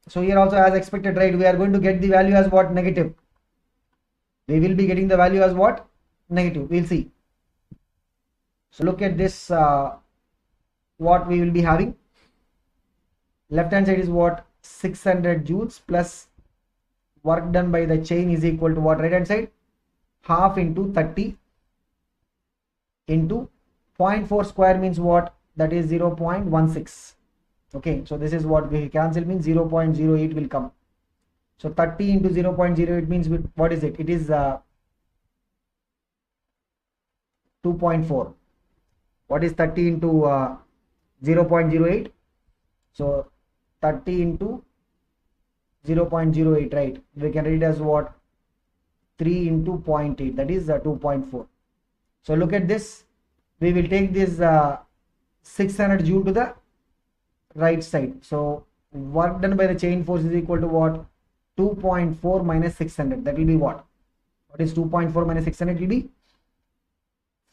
So here also, as expected, right, we are going to get the value as what? Negative. We will be getting the value as what? Negative. We'll see. So look at this, what we will be having. Left hand side is what? 600 joules plus work done by the chain is equal to what? Right hand side? Half into 30 into 0.4 square means what? That is 0.16. Okay, so this is what we cancel, means 0.08 will come. So 30 into 0.08 means what is it? It is 2.4. What is 30 into 0.08? So 30 into 0.08, right? We can read as what? 3 into 0.8, that is 2.4. So look at this. We will take this 600 joule to the right side. So work done by the chain force is equal to what? 2.4 minus 600. That will be what? What is 2.4 minus 600? It will be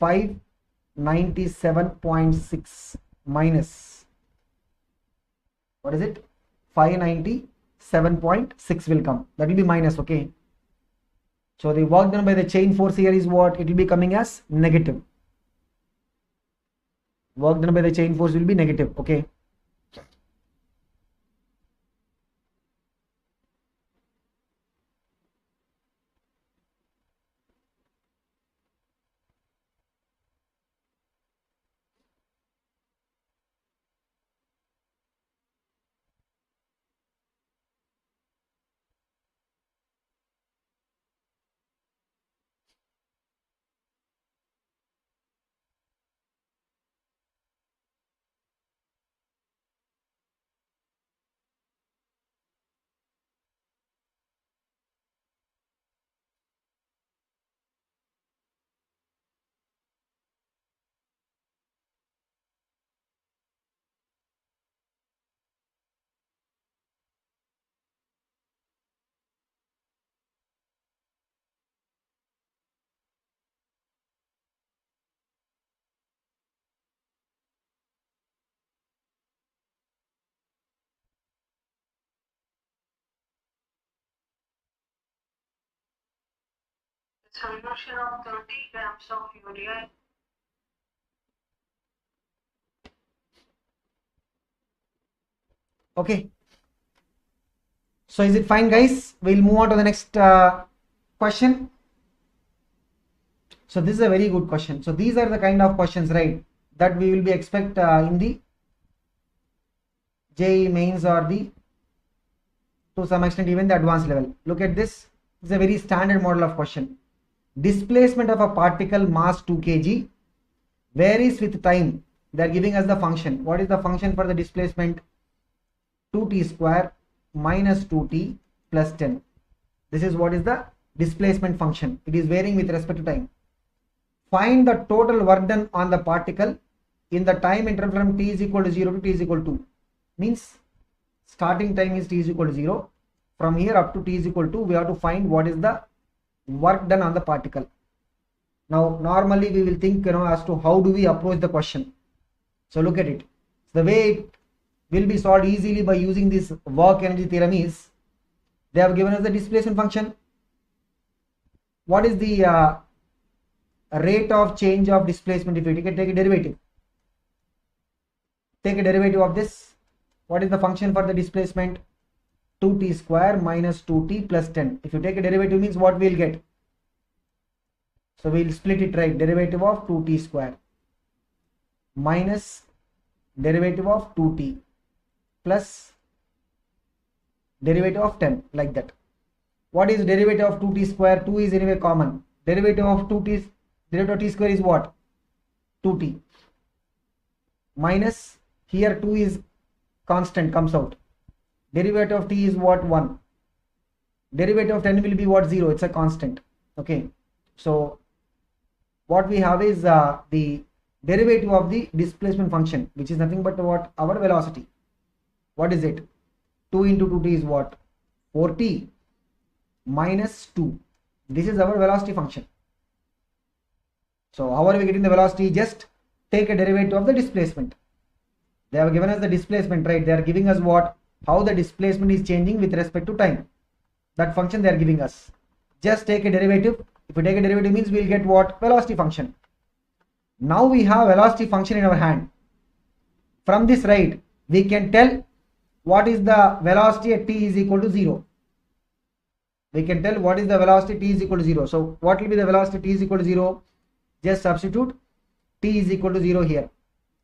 597.6 minus, what is it? 597.6 will come. That will be minus. Okay. So the work done by the chain force here is what? It will be coming as negative. Work done by the chain force will be negative. Okay. Solution of 30 grams of urea. Okay. So is it fine, guys? We'll move on to the next question. So this is a very good question. So these are the kind of questions, right, that we will be expect in the JEE mains or the to some extent even the advanced level. Look at this. It's a very standard model of question. Displacement of a particle mass 2 kg varies with time. They are giving us the function. What is the function for the displacement? 2t square minus 2t plus 10. This is what is the displacement function. It is varying with respect to time. Find the total work done on the particle in the time interval from t is equal to 0 to t is equal to. Means starting time is t is equal to 0. From here up to t is equal to, we have to find what is the work done on the particle. Now normally we will think as to how do we approach the question. So look at it. The way it will be solved easily by using this work energy theorem is, they have given us the displacement function. What is the rate of change of displacement if you take a derivative? Take a derivative of this. What is the function for the displacement? 2t square minus 2t plus 10. If you take a derivative means what we will get? So we will split it, right? Derivative of 2t square minus derivative of 2t plus derivative of 10, like that. What is derivative of 2t square? 2 is anyway common. Derivative of 2t, derivative of t square is what? 2t minus, here 2 is constant, comes out. Derivative of t is what? 1. Derivative of 10 will be what? 0. It's a constant. Okay. So what we have is the derivative of the displacement function, which is nothing but what? Our velocity. What is it? 2 into 2t is what? 4t minus 2. This is our velocity function. So how are we getting the velocity? Just take a derivative of the displacement. They have given us the displacement, right? They are giving us what? How the displacement is changing with respect to time. That function they are giving us. Just take a derivative. If we take a derivative means we will get what? Velocity function. Now we have velocity function in our hand. From this, right, we can tell what is the velocity at t is equal to 0. We can tell what is the velocity t is equal to 0. So what will be the velocity t is equal to 0? Just substitute t is equal to 0 here.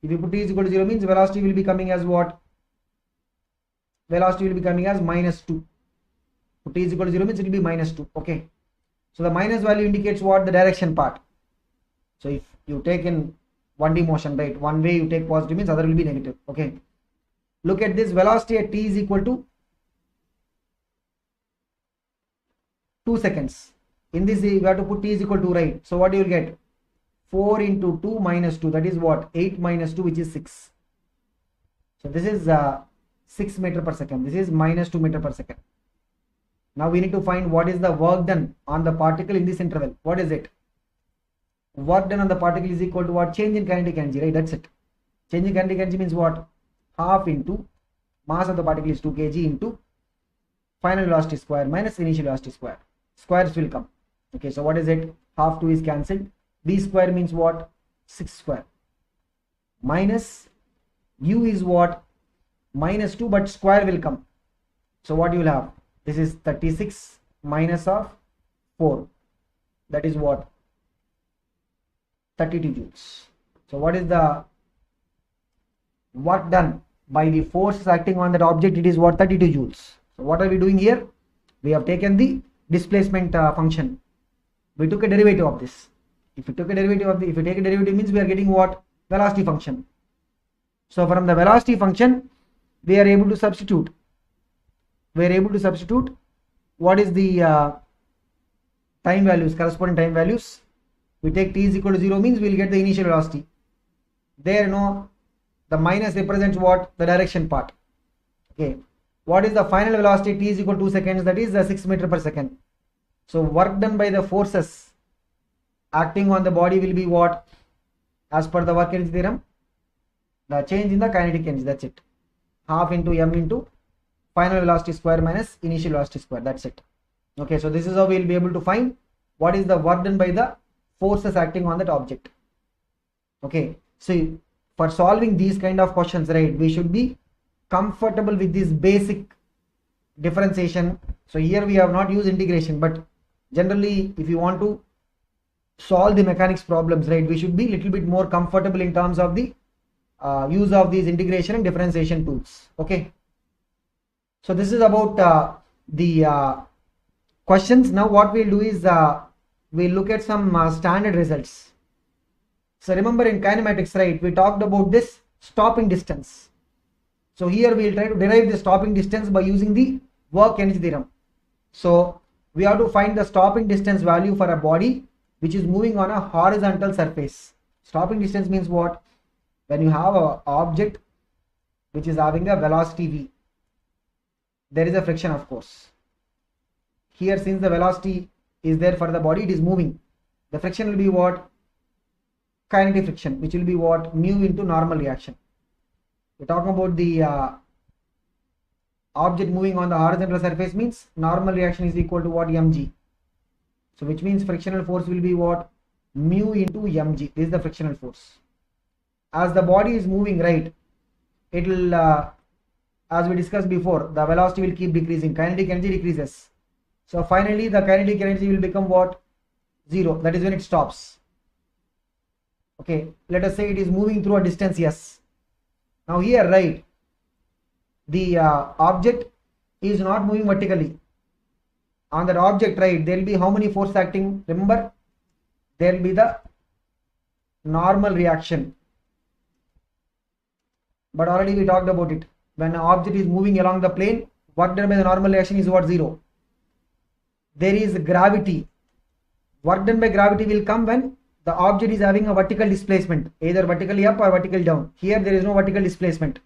If you put t is equal to 0 means velocity will be coming as what? Velocity will be coming as minus 2. So t is equal to 0 means it will be minus 2. Okay. So the minus value indicates what? The direction part. So if you take in 1D motion, right, one way you take positive means other will be negative. Okay. Look at this, velocity at t is equal to 2 seconds. In this we have to put t is equal to, right. So what you will get? 4 into 2 minus 2, that is what? 8 minus 2, which is 6. So this is 6 meter per second. This is minus 2 meter per second. Now we need to find what is the work done on the particle in this interval. What is it? Work done on the particle is equal to what? Change in kinetic energy, right? That's it. Change in kinetic energy means what? Half into mass of the particle is 2 kg into final velocity square minus initial velocity square. Squares will come. Okay, so what is it? Half 2 is cancelled. B square means what? 6 square. Minus u is what? Minus 2, but square will come. So what you will have? This is 36 minus of 4. That is what? 32 joules. So what is the work done by the forces acting on that object? It is what? 32 joules. So what are we doing here? We have taken the displacement function. We took a derivative of this. If you take a derivative means we are getting what? Velocity function. So from the velocity function we are able to substitute. What is the time values, corresponding time values. We take t is equal to 0 means we will get the initial velocity. There the minus represents what? The direction part. Okay. What is the final velocity? T is equal to 2 seconds, that is 6 meter per second. So work done by the forces acting on the body will be what? As per the work energy theorem, the change in the kinetic energy, that's it. Half into m into final velocity square minus initial velocity square, that's it. Okay, so this is how we will be able to find what is the work done by the forces acting on that object. Okay, so for solving these kind of questions, right, we should be comfortable with this basic differentiation. So here we have not used integration, but generally if you want to solve the mechanics problems, right, we should be little bit more comfortable in terms of the use of these integration and differentiation tools. Okay, so this is about the questions. Now what we'll do is we'll look at some standard results. So remember in kinematics, right, we talked about this stopping distance. So here we'll try to derive the stopping distance by using the work energy theorem. So we have to find the stopping distance value for a body which is moving on a horizontal surface. Stopping distance means what? When you have an object which is having a velocity v, there is a friction, of course. Here, since the velocity is there for the body, it is moving. The friction will be what? Kinetic friction, which will be what? Mu into normal reaction. We're talking about the object moving on the horizontal surface, means normal reaction is equal to what? Mg. So which means frictional force will be what? Mu into mg. This is the frictional force. As the body is moving, right, it will as we discussed before, the velocity will keep decreasing, kinetic energy decreases. So finally the kinetic energy will become what? 0. That is when it stops. Okay, let us say it is moving through a distance s. Now here, right, the object is not moving vertically. On that object, right, there will be how many forces acting? Remember, there will be the normal reaction, but already we talked about it. When an object is moving along the plane, work done by the normal reaction is what? 0. There is gravity. Work done by gravity will come when the object is having a vertical displacement, either vertically up or vertical down. Here there is no vertical displacement,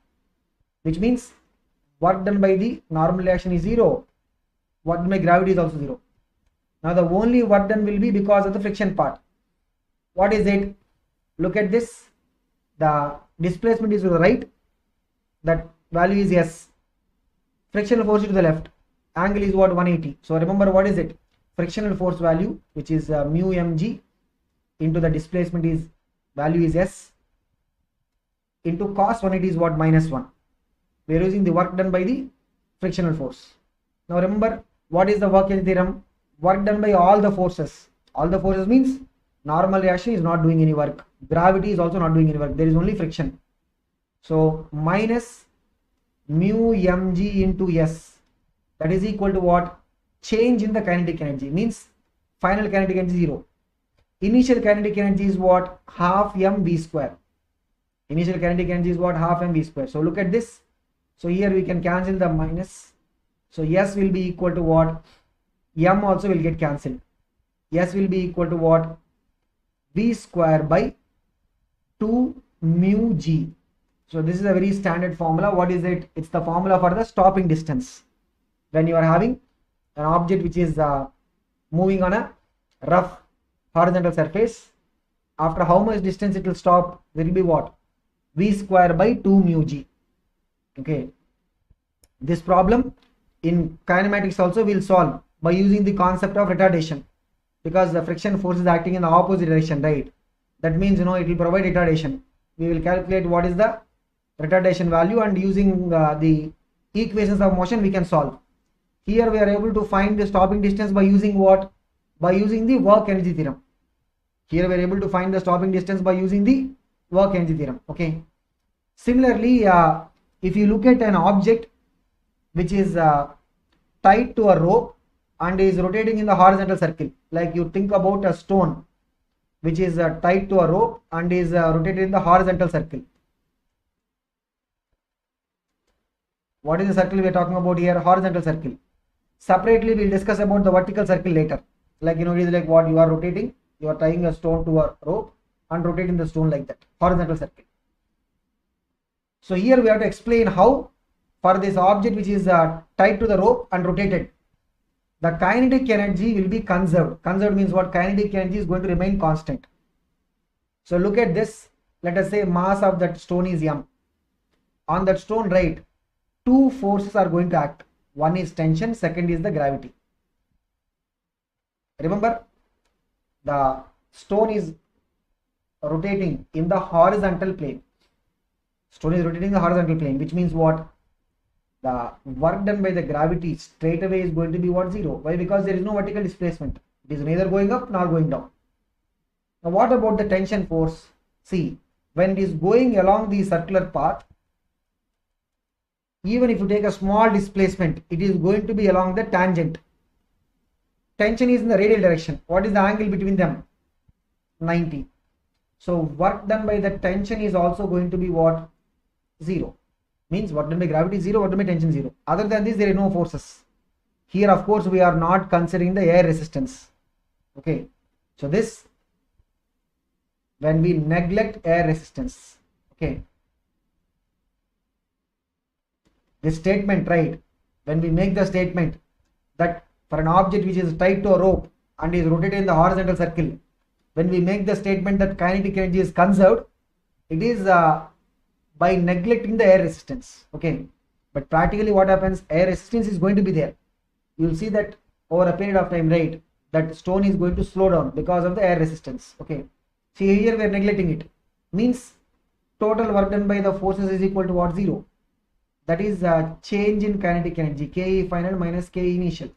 which means work done by the normal reaction is 0. Work done by gravity is also 0. Now the only work done will be because of the friction part. What is it? Look at this. The displacement is to the right. That value is s. Frictional force is to the left. Angle is what? 180. So remember, what is it? Frictional force value, which is mu mg, into the displacement is value is s, into cos 180 is what? Minus 1. We are using the work done by the frictional force. Now remember, what is the work energy theorem? Work done by all the forces. All the forces means normal reaction is not doing any work. Gravity is also not doing any work. There is only friction. So minus mu mg into s, that is equal to what? Change in the kinetic energy, means final kinetic energy 0. Initial kinetic energy is what? Half mv square. Initial kinetic energy is what? Half mv square. So look at this. So here we can cancel the minus. So s will be equal to what? M also will get cancelled. S will be equal to what? V square by 2 mu g. So this is a very standard formula. What is it? It's the formula for the stopping distance. When you are having an object which is moving on a rough horizontal surface, after how much distance it will stop? There will be what? V square by 2 mu g. Okay. This problem in kinematics also will solve by using the concept of retardation, because the friction force is acting in the opposite direction, right? That means, it will provide retardation. We will calculate what is the retardation value, and using the equations of motion we can solve. Here we are able to find the stopping distance by using what? By using the work energy theorem. Here we are able to find the stopping distance by using the work energy theorem. Okay. Similarly, if you look at an object which is tied to a rope and is rotating in the horizontal circle, like you think about a stone which is tied to a rope and is rotated in the horizontal circle. What is the circle we are talking about here? Horizontal circle. Separately we will discuss about the vertical circle later. Like, it is like what you are rotating, you are tying a stone to a rope and rotating the stone like that, horizontal circle. So here we have to explain how, for this object which is tied to the rope and rotated, the kinetic energy will be conserved. Conserved means what? Kinetic energy is going to remain constant. So look at this. Let us say mass of that stone is m. On that stone, right, two forces are going to act. One is tension, second is the gravity. Remember, the stone is rotating in the horizontal plane. Stone is rotating in the horizontal plane, which means what? The work done by the gravity straight away is going to be what? 0. Why? Because there is no vertical displacement. It is neither going up nor going down. Now what about the tension force? See, when it is going along the circular path, even if you take a small displacement, it is going to be along the tangent. Tension is in the radial direction. What is the angle between them? 90. So work done by the tension is also going to be what? 0. Means work done by gravity is 0, work done by tension 0. Other than this, there are no forces. Here, of course, we are not considering the air resistance. Okay. So this, when we neglect air resistance, okay, this statement, right, when we make the statement that for an object which is tied to a rope and is rotated in the horizontal circle, when we make the statement that kinetic energy is conserved, it is by neglecting the air resistance. Okay, but practically what happens? Air resistance is going to be there. You will see that over a period of time, right, that stone is going to slow down because of the air resistance. Okay, see here we are neglecting it. Means total work done by the forces is equal to what? 0. That is a change in kinetic energy, Ke final minus Ke initial.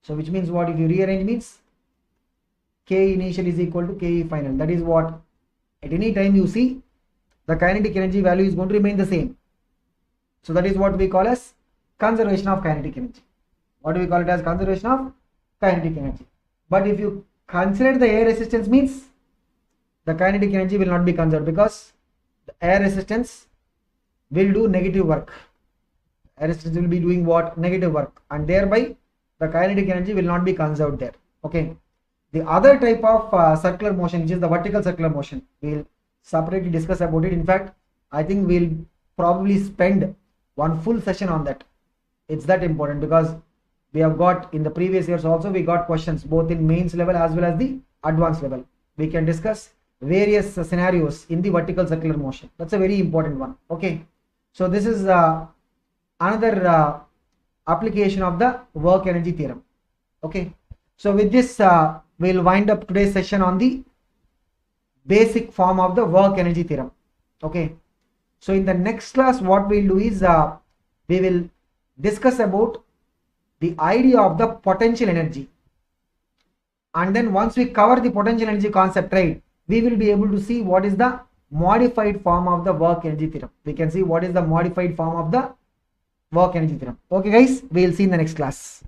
So which means what? If you rearrange, means Ke initial is equal to Ke final. That is what? At any time you see, the kinetic energy value is going to remain the same. So that is what we call as conservation of kinetic energy. What do we call it as? Conservation of kinetic energy. But if you consider the air resistance, means the kinetic energy will not be conserved, because the air resistance will do negative work. Air resistance will be doing what? Negative work, and thereby the kinetic energy will not be conserved there. Okay. The other type of circular motion, which is the vertical circular motion, we will separately discuss about it. In fact, I think we'll probably spend one full session on that. It's that important, because we have got in the previous years also, we got questions both in mains level as well as the advanced level. We can discuss various scenarios in the vertical circular motion. That's a very important one. Okay, so this is another application of the work energy theorem. Okay, so with this we'll wind up today's session on the basic form of the work energy theorem. Okay, so in the next class what we'll do is we will discuss about the idea of the potential energy, and then once we cover the potential energy concept, right, we will be able to see what is the modified form of the work energy theorem. We can see what is the modified form of the work energy theorem. Okay guys, we will see in the next class.